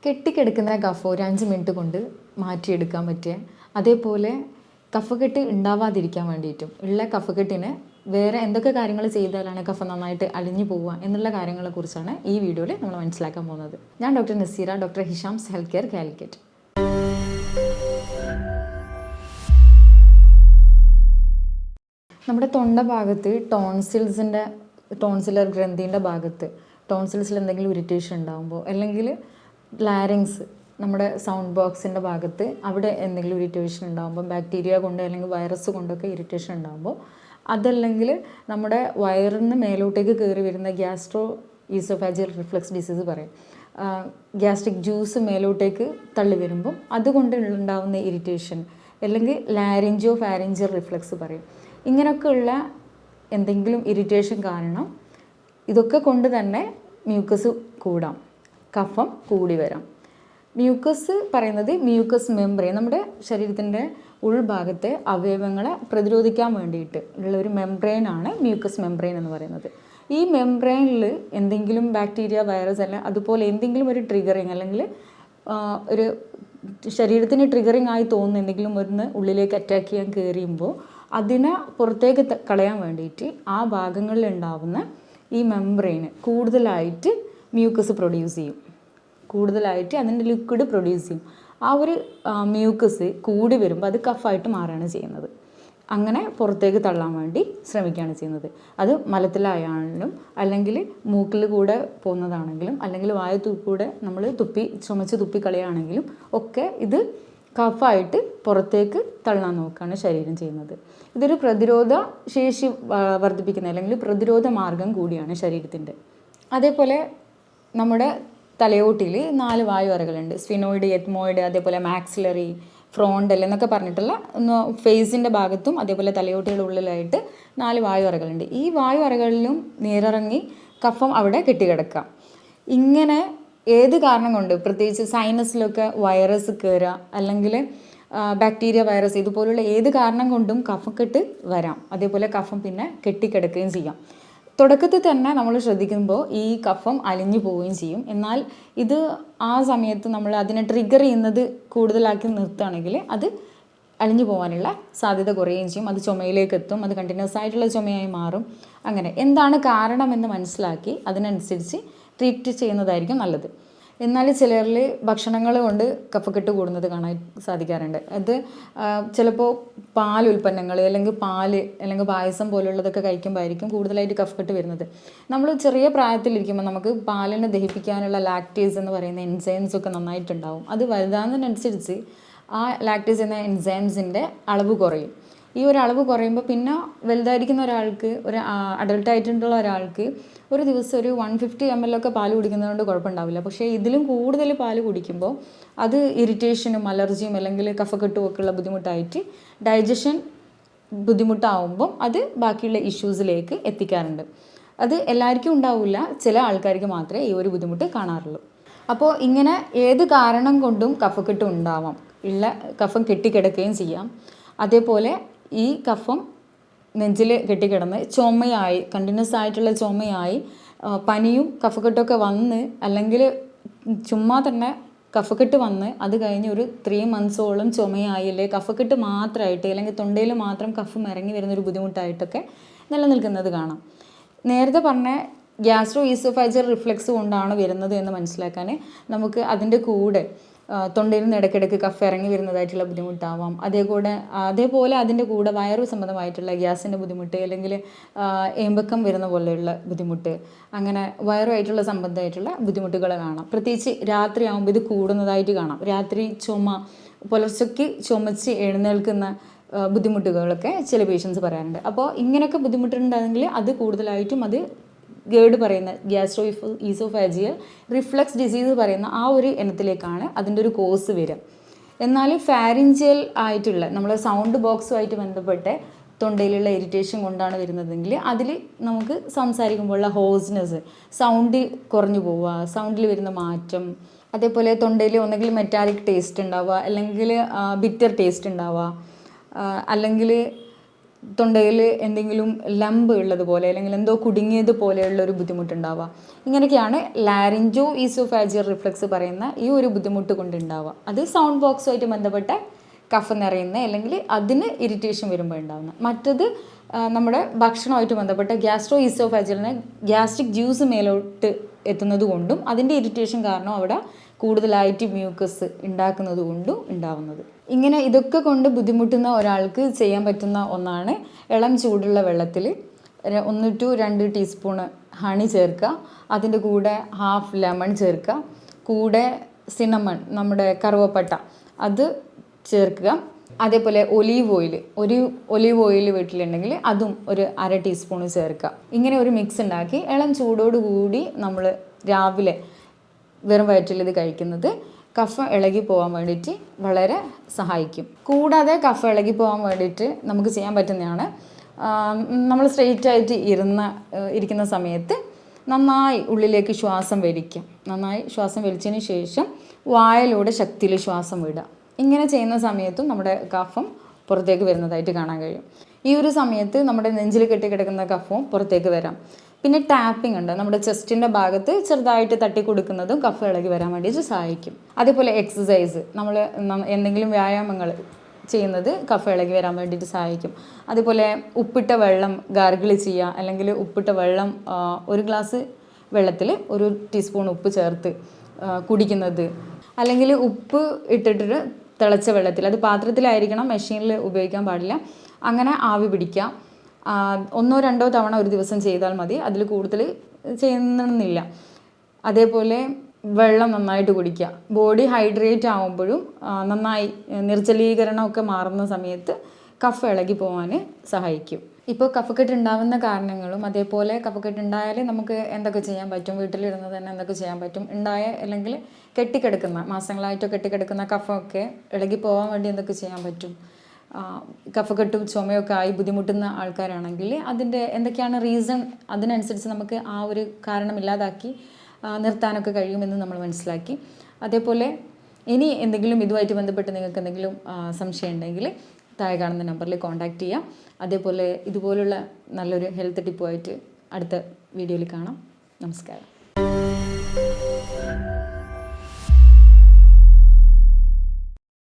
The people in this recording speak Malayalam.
കെട്ടിക്കിടക്കുന്ന കഫ് ഒരു 5 മിനിറ്റ് കൊണ്ട് മാറ്റിയെടുക്കാൻ പറ്റിയ, അതേപോലെ കഫക്കെട്ട് ഉണ്ടാവാതിരിക്കാൻ വേണ്ടിയിട്ടും ഉള്ള കഫക്കെട്ടിന് വേറെ എന്തൊക്കെ കാര്യങ്ങൾ ചെയ്താലാണ് കഫ നന്നായിട്ട് അലിഞ്ഞു പോവുക എന്നുള്ള കാര്യങ്ങളെക്കുറിച്ചാണ് ഈ വീഡിയോയിൽ നമ്മൾ മനസ്സിലാക്കാൻ പോകുന്നത്. ഞാൻ doctor Naseera, doctor Hisham's health care, Calicut. നമ്മുടെ തൊണ്ട ഭാഗത്ത് ടോൺസിലർ ഗ്രന്ഥിൻ്റെ ഭാഗത്ത് ടോൺസിൽസിൽ എന്തെങ്കിലും ഇറിറ്റേഷൻ ഉണ്ടാകുമ്പോൾ, അല്ലെങ്കിൽ ലാരിങ്സ് നമ്മുടെ സൗണ്ട് ബോക്സിൻ്റെ ഭാഗത്ത് അവിടെ എന്തെങ്കിലും ഇറിറ്റേഷൻ ഉണ്ടാകുമ്പോൾ, ബാക്ടീരിയ കൊണ്ട് അല്ലെങ്കിൽ വൈറസ് കൊണ്ടൊക്കെ ഇറിറ്റേഷൻ ഉണ്ടാകുമ്പോൾ, അതല്ലെങ്കിൽ നമ്മുടെ വയറിന് മേലോട്ടേക്ക് കയറി വരുന്ന ഗ്യാസ്ട്രോ ഈസോഫാജിയൽ റിഫ്ലക്സ് ഡിസീസ് പറയും, ഗ്യാസ്ട്രിക് ജ്യൂസ് മേലോട്ടേക്ക് തള്ളി വരുമ്പം അതുകൊണ്ട് ഉണ്ടാകുന്ന ഇറിറ്റേഷൻ, അല്ലെങ്കിൽ ലാരിഞ്ചോ ഫാരിഞ്ചൽ റിഫ്ലക്സ് പറയും. ഇങ്ങനെയൊക്കെയുള്ള എന്തെങ്കിലും ഇറിറ്റേഷൻ കാരണം ഇതൊക്കെ കൊണ്ട് തന്നെ മ്യൂക്കസ് കൂടാം, കഫം കൂടി വരാം. മ്യൂക്കസ് പറയുന്നത് മ്യൂക്കസ് മെംബ്രെയിൻ, നമ്മുടെ ശരീരത്തിൻ്റെ ഉൾഭാഗത്തെ അവയവങ്ങളെ പ്രതിരോധിക്കാൻ വേണ്ടിയിട്ട് ഉള്ള ഒരു മെംബ്രെയിനാണ് മ്യൂക്കസ് മെംബ്രെയിൻ എന്ന് പറയുന്നത്. ഈ മെംബ്രെയിനിൽ എന്തെങ്കിലും ബാക്ടീരിയ, വൈറസ് അല്ല അതുപോലെ എന്തെങ്കിലും ഒരു ട്രിഗറിങ്, അല്ലെങ്കിൽ ഒരു ശരീരത്തിന് ട്രിഗറിങ് ആയി തോന്നുന്ന എന്തെങ്കിലും ഒന്ന് ഉള്ളിലേക്ക് അറ്റാക്ക് ചെയ്യാൻ കയറിയുമ്പോൾ അതിനെ പുറത്തേക്ക് കളയാൻ വേണ്ടിയിട്ട് ആ ഭാഗങ്ങളിൽ ഉണ്ടാവുന്ന ഈ മെംബ്രെയിന് കൂടുതലായിട്ട് മ്യൂക്കസ് പ്രൊഡ്യൂസ് ചെയ്യും, കൂടുതലായിട്ട് അതിൻ്റെ ലിക്വിഡ് പ്രൊഡ്യൂസ് ചെയ്യും. ആ ഒരു മ്യൂക്കസ് കൂടി വരുമ്പോൾ അത് കഫായിട്ട് മാറുകയാണ് ചെയ്യുന്നത്. അങ്ങനെ പുറത്തേക്ക് തള്ളാൻ വേണ്ടി ശ്രമിക്കുകയാണ് ചെയ്യുന്നത്. അത് മലത്തിലായാലും, അല്ലെങ്കിൽ മൂക്കിൽ കൂടെ പോകുന്നതാണെങ്കിലും, അല്ലെങ്കിൽ കൂടെ നമ്മൾ ചുമച്ച് തുപ്പിക്കളയാണെങ്കിലും ഒക്കെ ഇത് കഫായിട്ട് പുറത്തേക്ക് തള്ളാൻ നോക്കുകയാണ് ശരീരം ചെയ്യുന്നത്. ഇതൊരു പ്രതിരോധ ശേഷി വർദ്ധിപ്പിക്കുന്ന, അല്ലെങ്കിൽ പ്രതിരോധ മാർഗം കൂടിയാണ് ശരീരത്തിൻ്റെ. അതേപോലെ നമ്മുടെ തലയോട്ടിയിൽ 4 വായു അറകളുണ്ട്. സ്ഫിനോയിഡ്, എത്മോയിഡ്, അതേപോലെ മാക്സിലറി, ഫ്രോണ്ടൽ എന്നൊക്കെ പറഞ്ഞിട്ടുള്ള ഫേസിൻ്റെ ഭാഗത്തും അതേപോലെ തലയോട്ടിയുടെ ഉള്ളിലായിട്ട് 4 വായു അറകളുണ്ട്. ഈ വായു അറകളിലും നീരിറങ്ങി കഫം അവിടെ കെട്ടിക്കിടക്കാം. ഇങ്ങനെ ഏത് കാരണം കൊണ്ട്, പ്രത്യേകിച്ച് സൈനസിലൊക്കെ വൈറസ് കയറുക, അല്ലെങ്കിൽ ബാക്ടീരിയ, വൈറസ് ഇതുപോലുള്ള ഏത് കാരണം കൊണ്ടും കഫക്കെട്ട് വരാം. അതേപോലെ കഫം പിന്നെ കെട്ടിക്കിടക്കുകയും ചെയ്യാം. തുടക്കത്തിൽ തന്നെ നമ്മൾ ശ്രദ്ധിക്കുമ്പോൾ ഈ കഫം അലിഞ്ഞു പോവുകയും ചെയ്യും. എന്നാൽ ഇത് ആ സമയത്ത് നമ്മൾ അതിനെ ട്രിഗർ ചെയ്യുന്നത് കൂടുതലാക്കി നിർത്തുകയാണെങ്കിൽ അത് അലിഞ്ഞു പോകാനുള്ള സാധ്യത കുറയുകയും ചെയ്യും. അത് ചുമയിലേക്ക് എത്തും, അത് കണ്ടിന്യൂസ് ആയിട്ടുള്ള ചുമയായി മാറും. അങ്ങനെ എന്താണ് കാരണമെന്ന് മനസ്സിലാക്കി അതിനനുസരിച്ച് ട്രീറ്റ് ചെയ്യുന്നതായിരിക്കും നല്ലത്. എന്നാൽ ചിലരിൽ ഭക്ഷണങ്ങൾ കൊണ്ട് കഫക്കെട്ട് കൂടുന്നത് കാണാൻ സാധിക്കാറുണ്ട്. അത് ചിലപ്പോൾ പാൽ ഉൽപ്പന്നങ്ങൾ, അല്ലെങ്കിൽ അല്ലെങ്കിൽ പായസം പോലുള്ളതൊക്കെ കഴിക്കുമ്പോഴായിരിക്കും കൂടുതലായിട്ട് കഫക്കെട്ട് വരുന്നത്. നമ്മൾ ചെറിയ പ്രായത്തിലിരിക്കുമ്പോൾ നമുക്ക് പാലിനെ ദഹിപ്പിക്കാനുള്ള ലാക്ടേസ് എന്ന് പറയുന്ന എൻസൈംസ് ഒക്കെ നന്നായിട്ടുണ്ടാവും. അത് വലുതാകുന്നതിനനുസരിച്ച് ആ ലാക്ടേസ് എന്ന എൻസൈംസിൻ്റെ അളവ് കുറയും. ഈ ഒരു അളവ് കുറയുമ്പോൾ പിന്നെ വലുതായിരിക്കുന്ന ഒരാൾക്ക്, ഒരു അഡൾട്ടായിട്ടുള്ള ഒരാൾക്ക് ഒരു ദിവസം ഒരു 150 ml ഒക്കെ പാൽ കുടിക്കുന്നതുകൊണ്ട് കുഴപ്പമുണ്ടാവില്ല. പക്ഷേ ഇതിലും കൂടുതൽ പാൽ കുടിക്കുമ്പോൾ അത് ഇറിറ്റേഷനും അലർജിയും അല്ലെങ്കിൽ കഫക്കെട്ടും ഒക്കെ ഉള്ള ബുദ്ധിമുട്ടായിട്ട് ഡൈജഷൻ ബുദ്ധിമുട്ടാവുമ്പം അത് ബാക്കിയുള്ള ഇഷ്യൂസിലേക്ക് എത്തിക്കാറുണ്ട്. അത് എല്ലാവർക്കും ഉണ്ടാവില്ല, ചില ആൾക്കാർക്ക് മാത്രമേ ഈ ഒരു ബുദ്ധിമുട്ട് കാണാറുള്ളൂ. അപ്പോൾ ഇങ്ങനെ ഏത് കാരണം കൊണ്ടും കഫക്കെട്ട് ഉണ്ടാവാം, ഉള്ള കഫം കെട്ടിക്കിടക്കുകയും ചെയ്യാം. അതേപോലെ ഈ കഫം നെഞ്ചിൽ കെട്ടിക്കിടന്ന് ചുമയായി, കണ്ടിന്യൂസ് ആയിട്ടുള്ള ചുമയായി, പനിയും കഫക്കെട്ടൊക്കെ വന്ന്, അല്ലെങ്കിൽ ചുമ്മാ തന്നെ കഫക്കെട്ട് വന്ന് അത് കഴിഞ്ഞ് ഒരു 3 monthsോളം ചുമയായി, അല്ലെങ്കിൽ കഫക്കെട്ട് മാത്രമായിട്ട്, അല്ലെങ്കിൽ തൊണ്ടയിൽ മാത്രം കഫം ഇറങ്ങി വരുന്നൊരു ബുദ്ധിമുട്ടായിട്ടൊക്കെ നിലനിൽക്കുന്നത് കാണാം. നേരത്തെ പറഞ്ഞ ഗ്യാസ്ട്രോ ഈസോഫാജിയൽ റിഫ്ലക്സ് കൊണ്ടാണ് വരുന്നത് എന്ന് മനസ്സിലാക്കാൻ നമുക്ക് അതിൻ്റെ കൂടെ തൊണ്ടയിൽ നിന്ന് ഇടയ്ക്കിടയ്ക്ക് കഫ ഇറങ്ങി വരുന്നതായിട്ടുള്ള ബുദ്ധിമുട്ടാവാം. അതേപോലെ അതിൻ്റെ കൂടെ വയറു സംബന്ധമായിട്ടുള്ള ഗ്യാസിൻ്റെ ബുദ്ധിമുട്ട്, അല്ലെങ്കിൽ ഏമ്പക്കം വരുന്ന പോലെയുള്ള ബുദ്ധിമുട്ട്, അങ്ങനെ വയറുമായിട്ടുള്ള സംബന്ധമായിട്ടുള്ള ബുദ്ധിമുട്ടുകൾ കാണാം. പ്രത്യേകിച്ച് രാത്രി ആകുമ്പോൾ ഇത് കൂടുന്നതായിട്ട് കാണാം. രാത്രി പുലർച്ചയ്ക്ക് ചുമച്ച് എഴുന്നേൽക്കുന്ന ബുദ്ധിമുട്ടുകളൊക്കെ ചില പേഷ്യൻസ് പറയാറുണ്ട്. അപ്പോൾ ഇങ്ങനെയൊക്കെ ബുദ്ധിമുട്ടുണ്ടെങ്കിൽ അത് കൂടുതലായിട്ടും അത് ഗേഡ് പറയുന്ന ഗ്യാസ്ട്രോ ഈസോഫാജിയൽ റിഫ്ലക്സ് ഡിസീസ് പറയുന്ന ആ ഒരു ഇനത്തിലേക്കാണ് അതിൻ്റെ ഒരു കോഴ്സ് വരിക. എന്നാൽ ഫാരിഞ്ചിയൽ ആയിട്ടുള്ള നമ്മളെ സൗണ്ട് ബോക്സുമായിട്ട് ബന്ധപ്പെട്ട് തൊണ്ടയിലുള്ള ഇറിറ്റേഷൻ കൊണ്ടാണ് വരുന്നതെങ്കിൽ അതിൽ നമുക്ക് സംസാരിക്കുമ്പോഴുള്ള ഹോസ്നെസ്, സൗണ്ട് കുറഞ്ഞു പോവുക, സൗണ്ടിൽ വരുന്ന മാറ്റം, അതേപോലെ തൊണ്ടയിൽ ഒന്നെങ്കിൽ മെറ്റാലിക് ടേസ്റ്റ് ഉണ്ടാവുക, അല്ലെങ്കിൽ ബിറ്റർ ടേസ്റ്റ് ഉണ്ടാവുക, അല്ലെങ്കിൽ തൊണ്ടയിൽ എന്തെങ്കിലും ലംബ് ഉള്ളതുപോലെ അല്ലെങ്കിൽ എന്തോ കുടുങ്ങിയത് പോലെയുള്ള ഒരു ബുദ്ധിമുട്ടുണ്ടാവുക. ഇങ്ങനെയൊക്കെയാണ് ലാരിഞ്ചോ ഈസോഫാജിയൽ റിഫ്ലക്സ് പറയുന്ന ഈ ഒരു ബുദ്ധിമുട്ട് കൊണ്ടുണ്ടാവുക. അത് സൗണ്ട് ബോക്സുമായിട്ട് ബന്ധപ്പെട്ട കഫ് നിറയുന്ന അല്ലെങ്കിൽ അതിന് ഇറിറ്റേഷൻ വരുമ്പോൾ ഉണ്ടാകുന്നത്. മറ്റത് നമ്മുടെ ഭക്ഷണമായിട്ട് ബന്ധപ്പെട്ട ഗ്യാസ്ട്രോ ഈസോഫാജിയലിന് ഗ്യാസ്ട്രിക് ജ്യൂസ് മേലോട്ട് എത്തുന്നത് കൊണ്ടും അതിൻ്റെ ഇറിറ്റേഷൻ കാരണം അവിടെ കൂടുതലായിട്ട് മ്യൂക്കസ് ഉണ്ടാക്കുന്നത് കൊണ്ടും ഉണ്ടാവുന്നത്. ഇങ്ങനെ ഇതൊക്കെ കൊണ്ട് ബുദ്ധിമുട്ടുന്ന ഒരാൾക്ക് ചെയ്യാൻ പറ്റുന്ന ഒന്നാണ് ഇളം ചൂടുള്ള വെള്ളത്തിൽ 1 to 2 ടീസ്പൂണ് ഹണി ചേർക്കുക, അതിൻ്റെ കൂടെ ഹാഫ് ലെമൺ ചേർക്കുക, കൂടെ സിനമൺ നമ്മുടെ കറുവപ്പട്ട അത് ചേർക്കുക. അതേപോലെ ഒലീവ് ഓയിൽ വീട്ടിലുണ്ടെങ്കിൽ അതും ഒരു 1/2 ടീസ്പൂൺ ചേർക്കുക. ഇങ്ങനെ ഒരു മിക്സ് ഉണ്ടാക്കി ഇളം ചൂടോട് കൂടി നമ്മൾ രാവിലെ വെറും വയറ്റിൽ ഇത് കഴിക്കുന്നത് കഫം ഇളകി പോകാൻ വേണ്ടിയിട്ട് വളരെ സഹായിക്കും. കൂടാതെ കഫം ഇളകി പോകാൻ വേണ്ടിയിട്ട് നമുക്ക് ചെയ്യാൻ പറ്റുന്നതാണ്, നമ്മൾ സ്ട്രെയിറ്റ് ആയിട്ട് ഇരിക്കുന്ന സമയത്ത് നന്നായി ഉള്ളിലേക്ക് ശ്വാസം വലിക്കുക. നന്നായി ശ്വാസം വലിച്ചതിന് ശേഷം വായിലൂടെ ശക്തിയിൽ ശ്വാസം വിടുക. ഇങ്ങനെ ചെയ്യുന്ന സമയത്തും നമ്മുടെ കഫം പുറത്തേക്ക് വരുന്നതായിട്ട് കാണാൻ കഴിയും. ഈ ഒരു സമയത്ത് നമ്മുടെ നെഞ്ചിൽ കെട്ടിക്കിടക്കുന്ന കഫവും പുറത്തേക്ക് വരാം. പിന്നെ ടാപ്പിംഗ് ഉണ്ട്, നമ്മുടെ ചെസ്റ്റിൻ്റെ ഭാഗത്ത് ചെറുതായിട്ട് തട്ടി കൊടുക്കുന്നതും കഫം ഇളകി വരാൻ വേണ്ടിയിട്ട് സഹായിക്കും. അതേപോലെ എക്സസൈസ്, നമ്മൾ എന്തെങ്കിലും വ്യായാമങ്ങൾ ചെയ്യുന്നത് കഫം ഇളകി വരാൻ വേണ്ടിയിട്ട് സഹായിക്കും. അതുപോലെ ഉപ്പിട്ട വെള്ളം ഗാർഗിൾ ചെയ്യുക, അല്ലെങ്കിൽ ഉപ്പിട്ട വെള്ളം 1 ഗ്ലാസ് വെള്ളത്തിൽ 1 ടീസ്പൂൺ ഉപ്പ് ചേർത്ത് കുടിക്കുന്നത്, അല്ലെങ്കിൽ ഉപ്പ് ഇട്ടിട്ട് തിളച്ച വെള്ളത്തിൽ, അത് പാത്രത്തിലായിരിക്കണം, മെഷീനിൽ ഉപയോഗിക്കാൻ പാടില്ല, അങ്ങനെ ആവി പിടിക്കുക. 1-2 തവണ ഒരു ദിവസം ചെയ്താൽ മതി, അതിൽ കൂടുതൽ ചെയ്യുന്നില്ല. അതേപോലെ വെള്ളം നന്നായിട്ട് കുടിക്കുക. ബോഡി ഹൈഡ്രേറ്റ് ആകുമ്പോഴും നന്നായി നിർജ്ജലീകരണമൊക്കെ മാറുന്ന സമയത്ത് കഫ് ഇളകി പോകാൻ സഹായിക്കും. ഇപ്പോൾ കഫക്കെട്ട് ഉണ്ടാകുന്ന കാരണങ്ങളും അതേപോലെ കഫക്കെട്ട് ഉണ്ടായാൽ നമുക്ക് എന്തൊക്കെ ചെയ്യാൻ പറ്റും, വീട്ടിലിരുന്ന് തന്നെ എന്തൊക്കെ ചെയ്യാൻ പറ്റും, അല്ലെങ്കിൽ കെട്ടിക്കിടക്കുന്ന മാസങ്ങളായിട്ടോ കെട്ടിക്കിടക്കുന്ന കഫമൊക്കെ ഇളകി പോകാൻ വേണ്ടി എന്തൊക്കെ ചെയ്യാൻ പറ്റും. കഫക്കെട്ടും ചുമയൊക്കെ ആയി ബുദ്ധിമുട്ടുന്ന ആൾക്കാരാണെങ്കിൽ അതിൻ്റെ എന്തൊക്കെയാണ് റീസൺ, അതിനനുസരിച്ച് നമുക്ക് ആ ഒരു കാരണം ഇല്ലാതാക്കി നിർത്താനൊക്കെ കഴിയുമെന്ന് നമ്മൾ മനസ്സിലാക്കി. അതേപോലെ ഇനി എന്തെങ്കിലും ഇതുമായിട്ട് ബന്ധപ്പെട്ട് നിങ്ങൾക്ക് എന്തെങ്കിലും സംശയം ഉണ്ടെങ്കിൽ താഴെ കാണുന്ന നമ്പറിൽ കോൺടാക്റ്റ് ചെയ്യാം. അതേപോലെ ഇതുപോലുള്ള നല്ലൊരു ഹെൽത്ത് ടിപ്പുമായിട്ട് അടുത്ത വീഡിയോയിൽ കാണാം. നമസ്കാരം.